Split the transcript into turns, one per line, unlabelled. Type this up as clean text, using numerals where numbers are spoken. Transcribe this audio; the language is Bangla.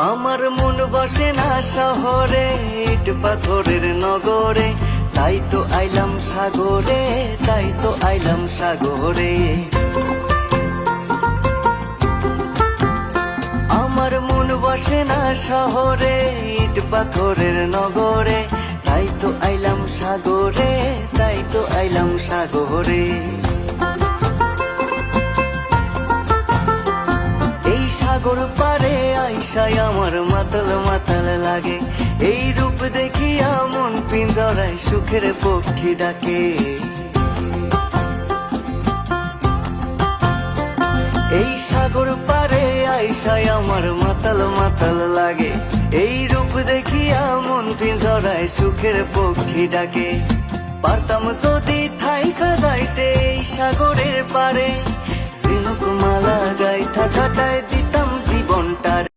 আমার মন বসে না শহরে, ইট পাথরের নগরে, তাই তো আইলাম সাগরে, তাই তো আইলাম সাগরে। আমার মন বসে না শহরে, ইট পাথরের নগরে, তাই তো আইলাম সাগরে, তাই তো আইলাম সাগরে। এই সাগর পারে আইসায় আমার মাতাল মাতাল লাগে, এই রূপ দেখিয়া মন পিঞ্জরায় সুখের পক্ষী ডাকে। এই সাগর পারে আইসায় আমার মাতাল মাতাল লাগে, এই রূপ দেখিয়া মন পিঞ্জরায় সুখের পক্ষী ডাকে। পারতাম যদি থাইকা যাইতে এই সাগরের পারে, ঝিনুক মালা গাইথা কাটায় দিতাম জীবনটার।